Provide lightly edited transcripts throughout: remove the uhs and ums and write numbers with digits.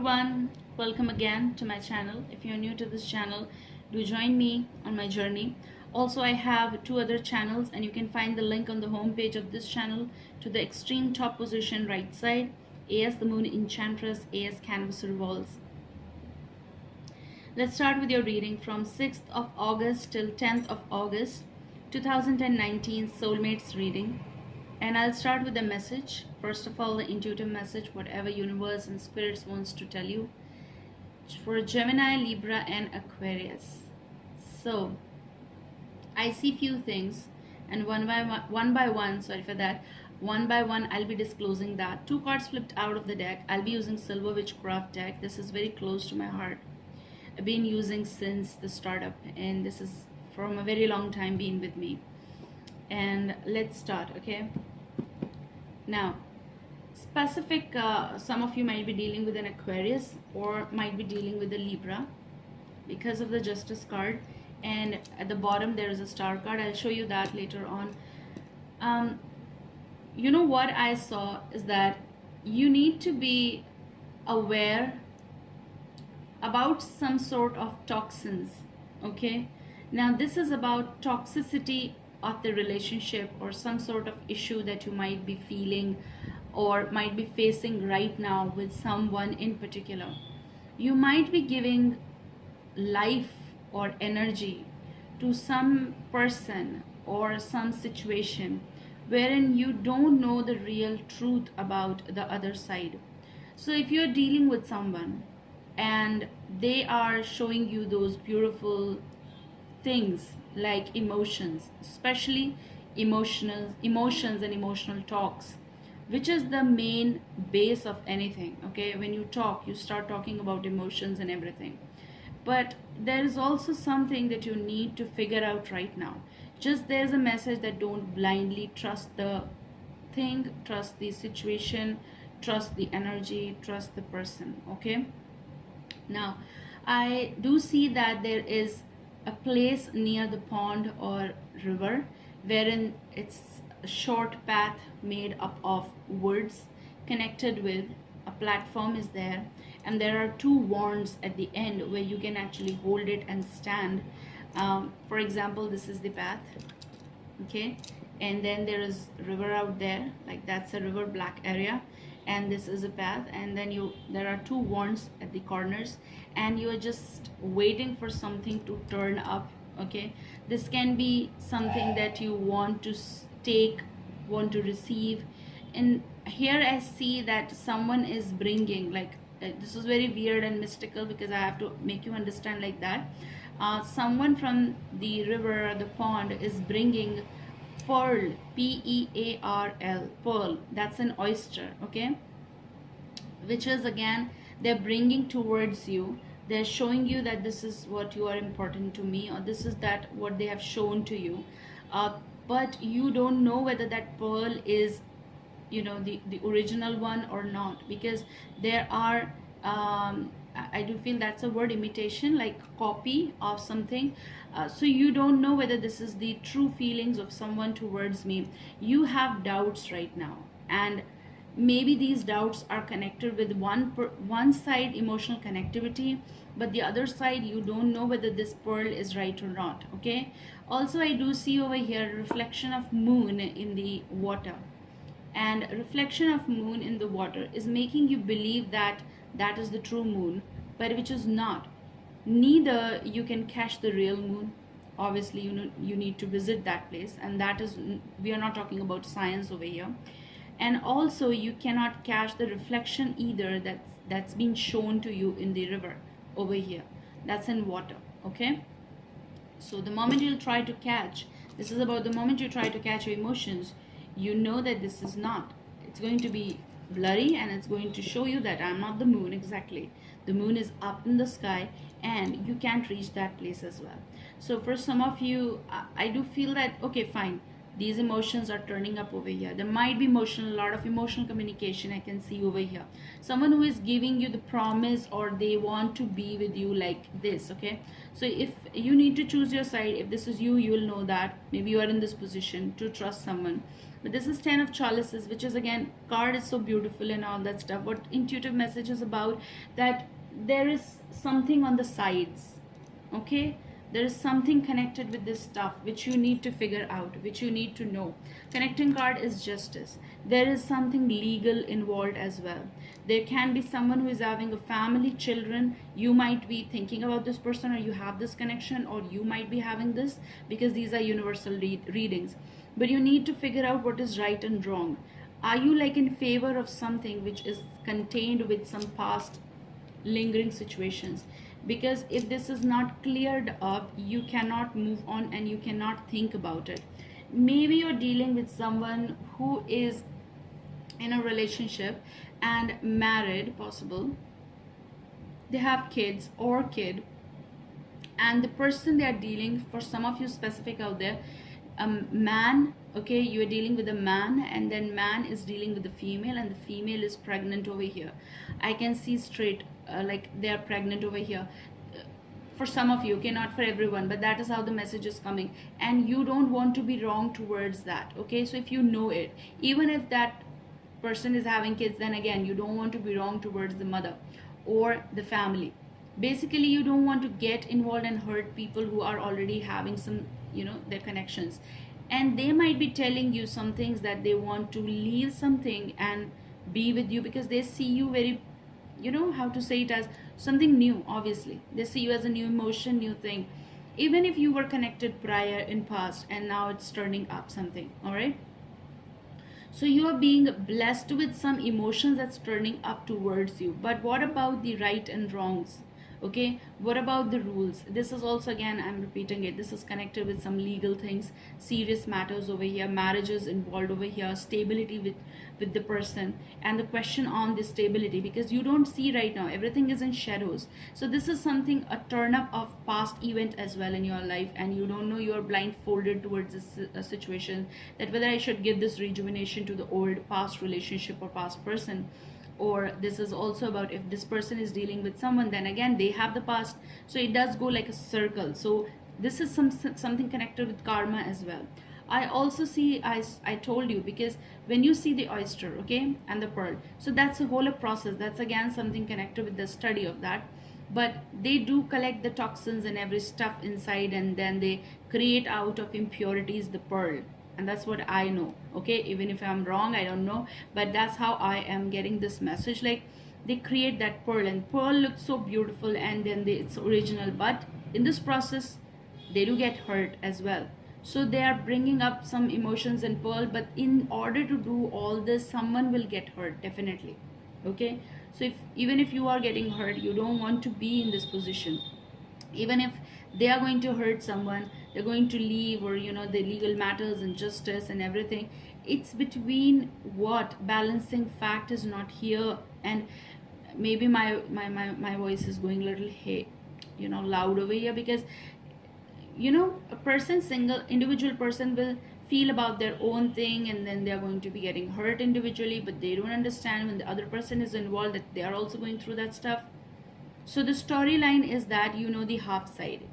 everyone, welcome again to my channel. If you're new to this channel, do join me on my journey. Also, I have two other channels and you can find the link on the home page of this channel to the extreme top position right side. AS the Moon Enchantress, AS Canvas Revolves. Let's start with your reading from 6th of August till 10th of August 2019 Soulmates reading. And I'll start with the message. First of all, the intuitive message, whatever universe and spirits wants to tell you. For Gemini, Libra and Aquarius. So, I see few things and one by one, I'll be disclosing that. Two cards flipped out of the deck. I'll be using Silver Witchcraft deck. This is very close to my heart. I've been using since the startup and this is from a very long time been with me. And let's start, okay? Now, specific, some of you might be dealing with an Aquarius or might be dealing with a Libra because of the Justice card, and at the bottom there is a Star card. I'll show you that later on. You know what I saw is that you need to be aware about some sort of toxins, okay? Now this is about toxicity of the relationship or some sort of issue that you might be feeling or might be facing right now with someone in particular. You might be giving life or energy to some person or some situation wherein you don't know the real truth about the other side. So if you're dealing with someone and they are showing you those beautiful things like emotions, especially emotions and emotional talks, which is the main base of anything, okay? When you talk, you start talking about emotions and everything. But there is also something that you need to figure out right now. Just there's a message that don't blindly trust the thing, trust the situation, trust the energy, trust the person, okay? Now, I do see that there is a place near the pond or river wherein it's a short path made up of woods connected with a platform is there, and there are two wands at the end where you can actually hold it and stand. For example, this is the path, okay, and then there is river out there, like that's a river black area, and this is a path, and then there are two wands at the corners and you are just waiting for something to turn up, okay? This can be something that you want to take, want to receive. And here I see that someone is bringing, like this is very weird and mystical because I have to make you understand like that. Someone from the river or the pond is bringing pearl, P-E-A-R-L, pearl. That's an oyster, okay? Which is again, they're bringing towards you. They're showing you that this is what you are important to me, or this is that what they have shown to you. But you don't know whether that pearl is, you know, the original one or not, because there are I do feel that's a word, imitation, like copy of something. So you don't know whether this is the true feelings of someone towards me. You have doubts right now, and maybe these doubts are connected with one side, emotional connectivity, but the other side you don't know whether this pearl is right or not, okay? Also, I do see over here reflection of moon in the water, and reflection of moon in the water is making you believe that that is the true moon, but which is not. Neither you can catch the real moon. Obviously, you need to visit that place, and that is, we are not talking about science over here. And also you cannot catch the reflection either that's been shown to you in the river over here. That's in water, okay? So the moment you'll try to catch, this is about the moment you try to catch your emotions, you know that this is not. It's going to be blurry and it's going to show you that I'm not the moon exactly. The moon is up in the sky and you can't reach that place as well. So for some of you, I do feel that, okay, fine, These emotions are turning up over here. There might be emotional, a lot of emotional communication I can see over here. Someone who is giving you the promise, or they want to be with you like this, okay? So if you need to choose your side, if this is you, you will know that maybe you are in this position to trust someone. But this is 10 of chalices, which is, again, card is so beautiful and all that stuff. What intuitive message is about, that there is something on the sides, okay? There is something connected with this stuff which you need to figure out, which you need to know. Connecting card is justice. There is something legal involved as well. There can be someone who is having a family, children. You might be thinking about this person, or you have this connection, or you might be having this, because these are universal readings. But you need to figure out what is right and wrong. Are you like in favor of something which is contained with some past lingering situations? Because if this is not cleared up, you cannot move on and you cannot think about it. Maybe you're dealing with someone who is in a relationship and married, possible. They have kids or kid, and the person they are dealing, for some of you specific out there, man, okay, you are dealing with a man, and then man is dealing with the female, and the female is pregnant over here. I can see straight, like they are pregnant over here. For some of you, okay, not for everyone, but that is how the message is coming, and you don't want to be wrong towards that, okay? So if you know it, even if that person is having kids, then again, you don't want to be wrong towards the mother or the family. Basically, you don't want to get involved and hurt people who are already having some, their connections, and they might be telling you some things, that they want to leave something and be with you, because they see you very, how to say it, as something new. Obviously they see you as a new emotion, new thing, even if you were connected prior in past, and now it's turning up something. All right, so you are being blessed with some emotions that's turning up towards you. But what about the right and wrongs? Okay, what about the rules? This is also, again, I'm repeating it, this is connected with some legal things, serious matters over here, marriages involved over here, stability with the person, and the question on the stability, because you don't see right now, everything is in shadows. So this is something, a turn up of past event as well in your life, and you don't know, you're blindfolded towards this situation, that whether I should give this rejuvenation to the old past relationship or past person. Or this is also about, if this person is dealing with someone, then again they have the past, so it does go like a circle. So this is something connected with karma as well. I also see, I told you, because when you see the oyster, okay, and the pearl, so that's a whole process, that's again something connected with the study of that. But they do collect the toxins and every stuff inside, and then they create out of impurities the pearl. And that's what I know, okay? Even if I'm wrong, I don't know, but that's how I am getting this message. Like, they create that pearl, and pearl looks so beautiful, and then it's original, but in this process they do get hurt as well. So they are bringing up some emotions in pearl, but in order to do all this, someone will get hurt, definitely, okay? So even if you are getting hurt, you don't want to be in this position. Even if they are going to hurt someone, they're going to leave, or the legal matters and justice and everything, it's between what balancing fact is not here. And maybe my voice is going a little loud over here, because a person, single individual person, will feel about their own thing, and then they're going to be getting hurt individually, but they don't understand when the other person is involved, that they are also going through that stuff. So the storyline is that you know the half side,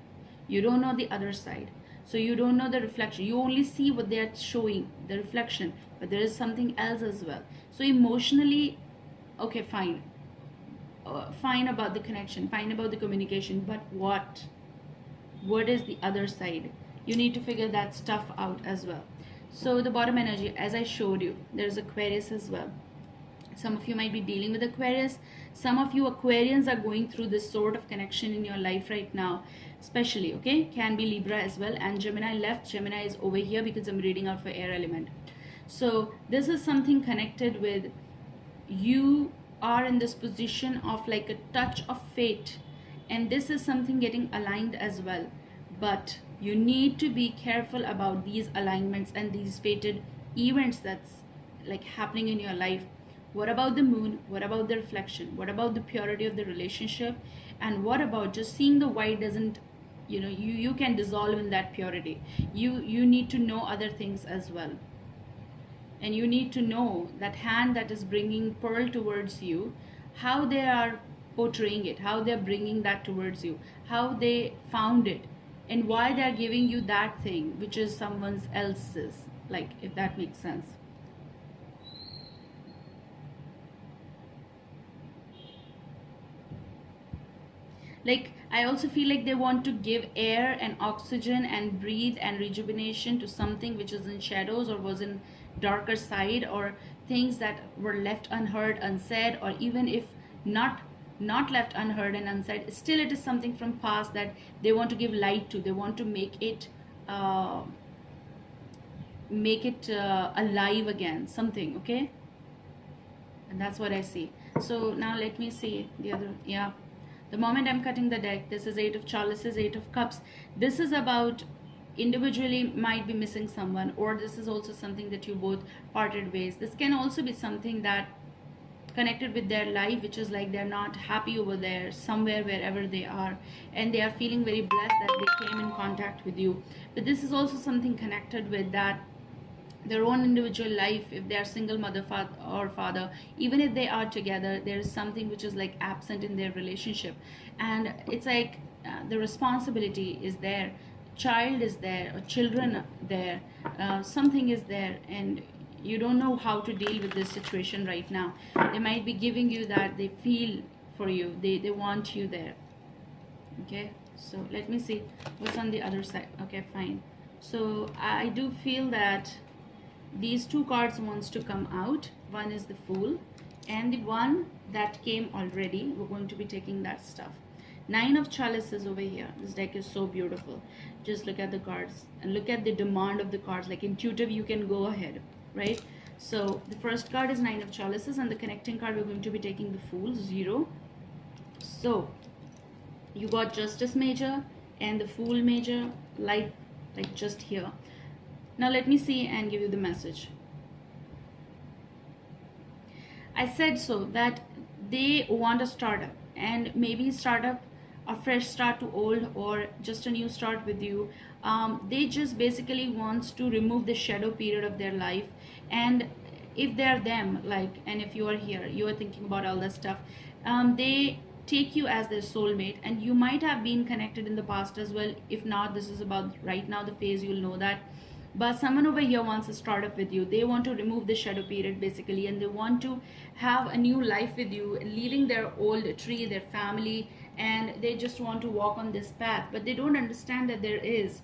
you don't know the other side. So you don't know the reflection, you only see what they are showing, the reflection, but there is something else as well. So emotionally, okay, fine, fine about the connection, fine about the communication, but what is the other side? You need to figure that stuff out as well. So the bottom energy, as I showed you, there's Aquarius as well. Some of you might be dealing with Aquarius. Some of you Aquarians are going through this sort of connection in your life right now, especially, okay? Can be Libra as well, and Gemini left. Gemini is over here because I'm reading out for air element. So this is something connected with, you are in this position of like a touch of fate, and this is something getting aligned as well. But you need to be careful about these alignments and these fated events that's like happening in your life. What about the moon? What about the reflection? What about the purity of the relationship? And what about just seeing the white doesn't you know, you can dissolve in that purity. You need to know other things as well, and you need to know that hand that is bringing pearl towards you, how they are portraying it, how they're bringing that towards you, how they found it, and why they're giving you that thing which is someone else's, like, if that makes sense. Like, I also feel like they want to give air and oxygen and breathe and rejuvenation to something which is in shadows or was in darker side, or things that were left unheard, unsaid, or even if not left unheard and unsaid, still it is something from past that they want to give light to. They want to make it alive again, something, okay? And that's what I see. So now let me see the other. Yeah, the moment I'm cutting the deck, this is 8 of chalices, 8 of cups. This is about individually might be missing someone, or this is also something that you both parted ways. This can also be something that connected with their life, which is like they're not happy over there somewhere, wherever they are, and they are feeling very blessed that they came in contact with you. But this is also something connected with that their own individual life. If they are single mother or father, even if they are together, there is something which is like absent in their relationship, and it's like the responsibility is there, child is there, or children there, something is there, and you don't know how to deal with this situation right now. They might be giving you that they feel for you, they want you there. Okay, so let me see what's on the other side. Okay, fine. So I do feel that these two cards wants to come out. One is the Fool, and the one that came already, we're going to be taking that stuff. 9 of chalices over here. This deck is so beautiful. Just look at the cards and look at the demand of the cards. Like intuitive, you can go ahead, right? So the first card is 9 of chalices, and the connecting card we're going to be taking the Fool, 0. So you got Justice Major and the Fool Major, like just here. Now let me see and give you the message. I said so that they want a startup, and maybe startup, a fresh start to old, or just a new start with you. They just basically wants to remove the shadow period of their life, and if they're them, like, and if you are here, you are thinking about all that stuff, they take you as their soulmate, and you might have been connected in the past as well. If not, this is about right now the phase, you'll know that. But someone over here wants to start up with you. They want to remove the shadow period basically, and they want to have a new life with you, leaving their old tree, their family, and they just want to walk on this path. But they don't understand that there is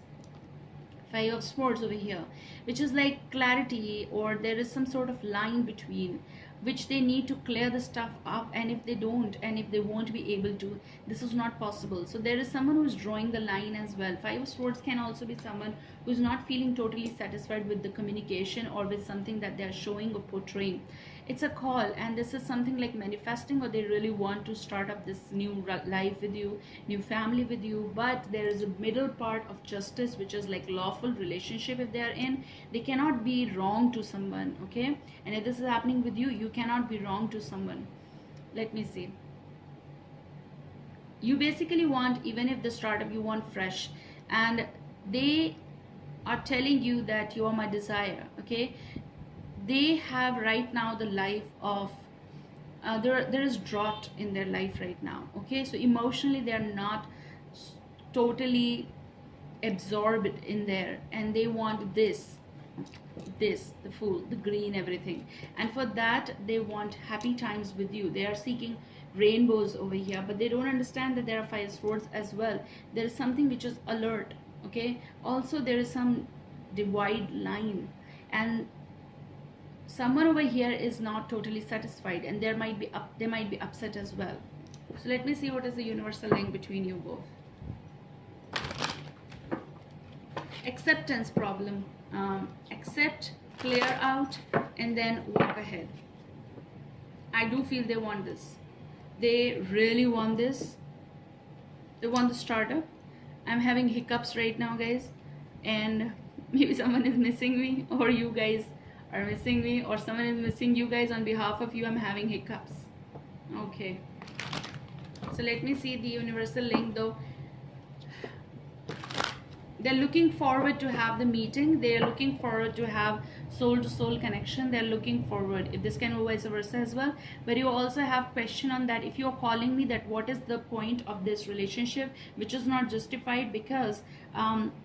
5 of Swords over here, which is like clarity, or there is some sort of line between which they need to clear the stuff up, and if they don't, and if they won't be able to, this is not possible. So there is someone who's drawing the line as well. 5 of Swords can also be someone who's not feeling totally satisfied with the communication or with something that they're showing or portraying. It's a call, and this is something like manifesting, or they really want to start up this new life with you, new family with you. But there is a middle part of justice, which is like lawful relationship. If they are in, they cannot be wrong to someone, okay? And if this is happening with you, you cannot be wrong to someone. Let me see. You basically want, even if the startup, you want fresh, and they are telling you that you are my desire, okay? They have right now the life of there is drought in their life right now, okay? So emotionally they are not totally absorbed in there, and they want this, the Fool, the green, everything, and for that they want happy times with you. They are seeking rainbows over here, but they don't understand that there are 5 swords as well. There is something which is alert, okay? Also there is some divide line, and someone over here is not totally satisfied, and they might be upset as well. So let me see what is the universal link between you both. Acceptance problem. Accept, clear out, and then walk ahead. I do feel they want this. They really want this. They want the startup. I'm having hiccups right now, guys, and maybe someone is missing me, or you guys are missing me, or someone is missing you guys. On behalf of you, I'm having hiccups. Okay, so let me see the universal link though. they're looking forward to have the meeting. They're looking forward to have soul to soul connection. They're looking forward. If this can go vice versa as well. But you also have question on that. If you're calling me that what is the point of this relationship, which is not justified, because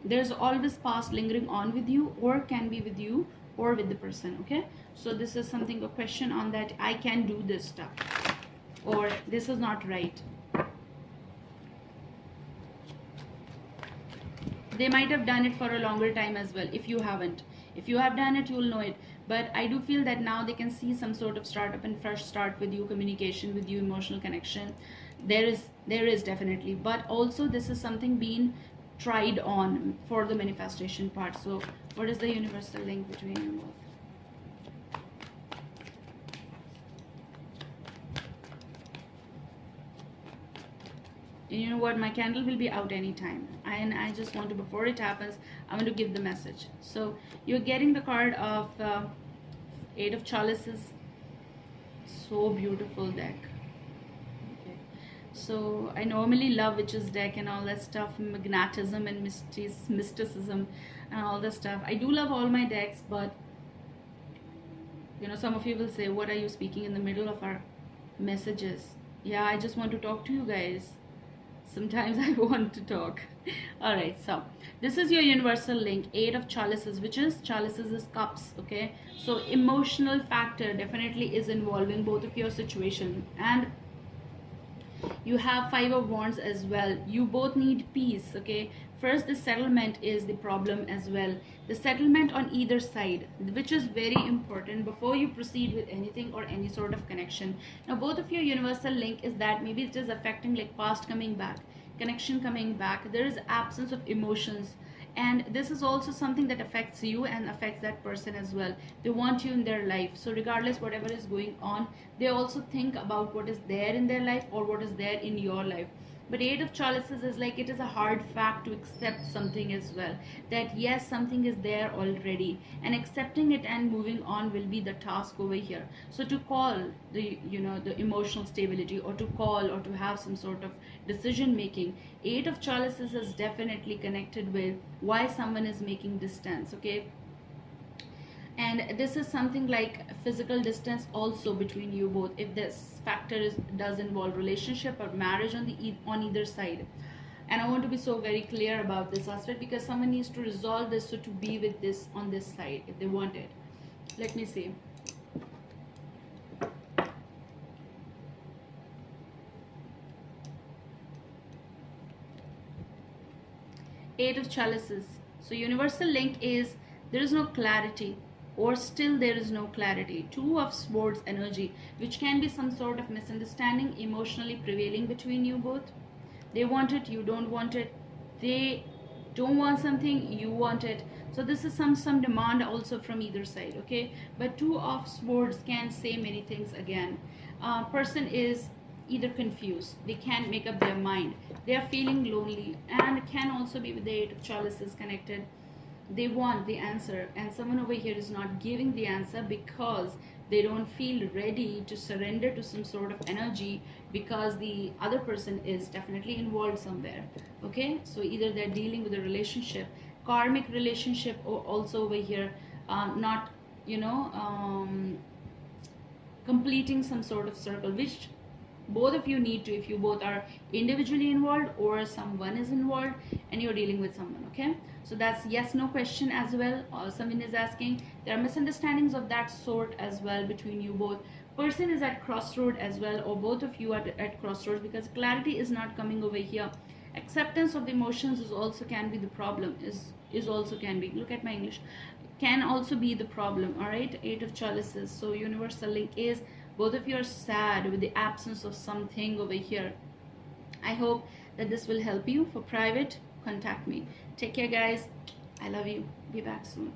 there's always past lingering on with you, or can be with you or with the person. Okay, so this is something, a question on that. I can do this stuff, or this is not right. They might have done it for a longer time as well. If you haven't, if you have done it, you'll know it. But I do feel that now they can see some sort of startup and fresh start with you, communication with you, emotional connection. There is definitely, but also this is something being tried on for the manifestation part. So what is the universal link between you both? And you know what, my candle will be out anytime, and I just want to, before it happens, I want to give the message. So you're getting the card of 8 of Chalices. So beautiful deck. Okay, so I normally love witches deck and all that stuff, magnetism and mysticism and all that stuff. I do love all my decks, but you know, some of you will say, what are you speaking in the middle of our messages? Yeah, I just want to talk to you guys. Sometimes I want to talk. All right, so this is your universal link, 8 of Chalices, which is, Chalices is cups. Okay, so emotional factor definitely is involving both of your situation, and you have 5 of Wands as well. You both need peace. Okay, first the settlement is the problem as well, the settlement on either side, which is very important before you proceed with anything or any sort of connection. Now both of your universal link is that maybe it is affecting like past coming back, connection coming back. There is absence of emotions, and this is also something that affects you and affects that person as well. They want you in their life, so regardless whatever is going on, they also think about what is there in their life or what is there in your life. But 8 of Chalices is like, it is a hard fact to accept something as well, that yes, something is there already, and accepting it and moving on will be the task over here. So to call the, you know, the emotional stability, or to call or to have some sort of decision making, 8 of Chalices is definitely connected with why someone is making distance. Okay, and this is something like physical distance also between you both, if this factor does involve relationship or marriage on either side. And I want to be so very clear about this aspect, because someone needs to resolve this, so to be with this on this side if they want it. Let me see. Eight of Chalices. So universal link is, there is no clarity, or still there is no clarity. 2 of Swords energy, which can be some sort of misunderstanding emotionally prevailing between you both. They want it, you don't want it. They don't want something, you want it. So this is some demand also from either side. Okay, but 2 of Swords can say many things again. Person is either confused, they can't make up their mind, they are feeling lonely, and can also be with the 8 of Chalices connected. They want the answer, and someone over here is not giving the answer because they don't feel ready to surrender to some sort of energy, because the other person is definitely involved somewhere. Okay, so either they're dealing with a relationship, karmic relationship, or also over here not, you know, completing some sort of circle, which both of you need to, if you both are individually involved or someone is involved and you're dealing with someone. Okay, so that's yes no question as well. Someone is asking, there are misunderstandings of that sort as well between you both. Person is at crossroad as well, or both of you are at crossroads, because clarity is not coming over here. Acceptance of the emotions is also can be the problem, is also can be, look at my English, can also be the problem. All right, 8 of Chalices. So universal link is, both of you are sad with the absence of something over here. I hope that this will help you. For private, contact me. Take care guys, I love you. Be back soon.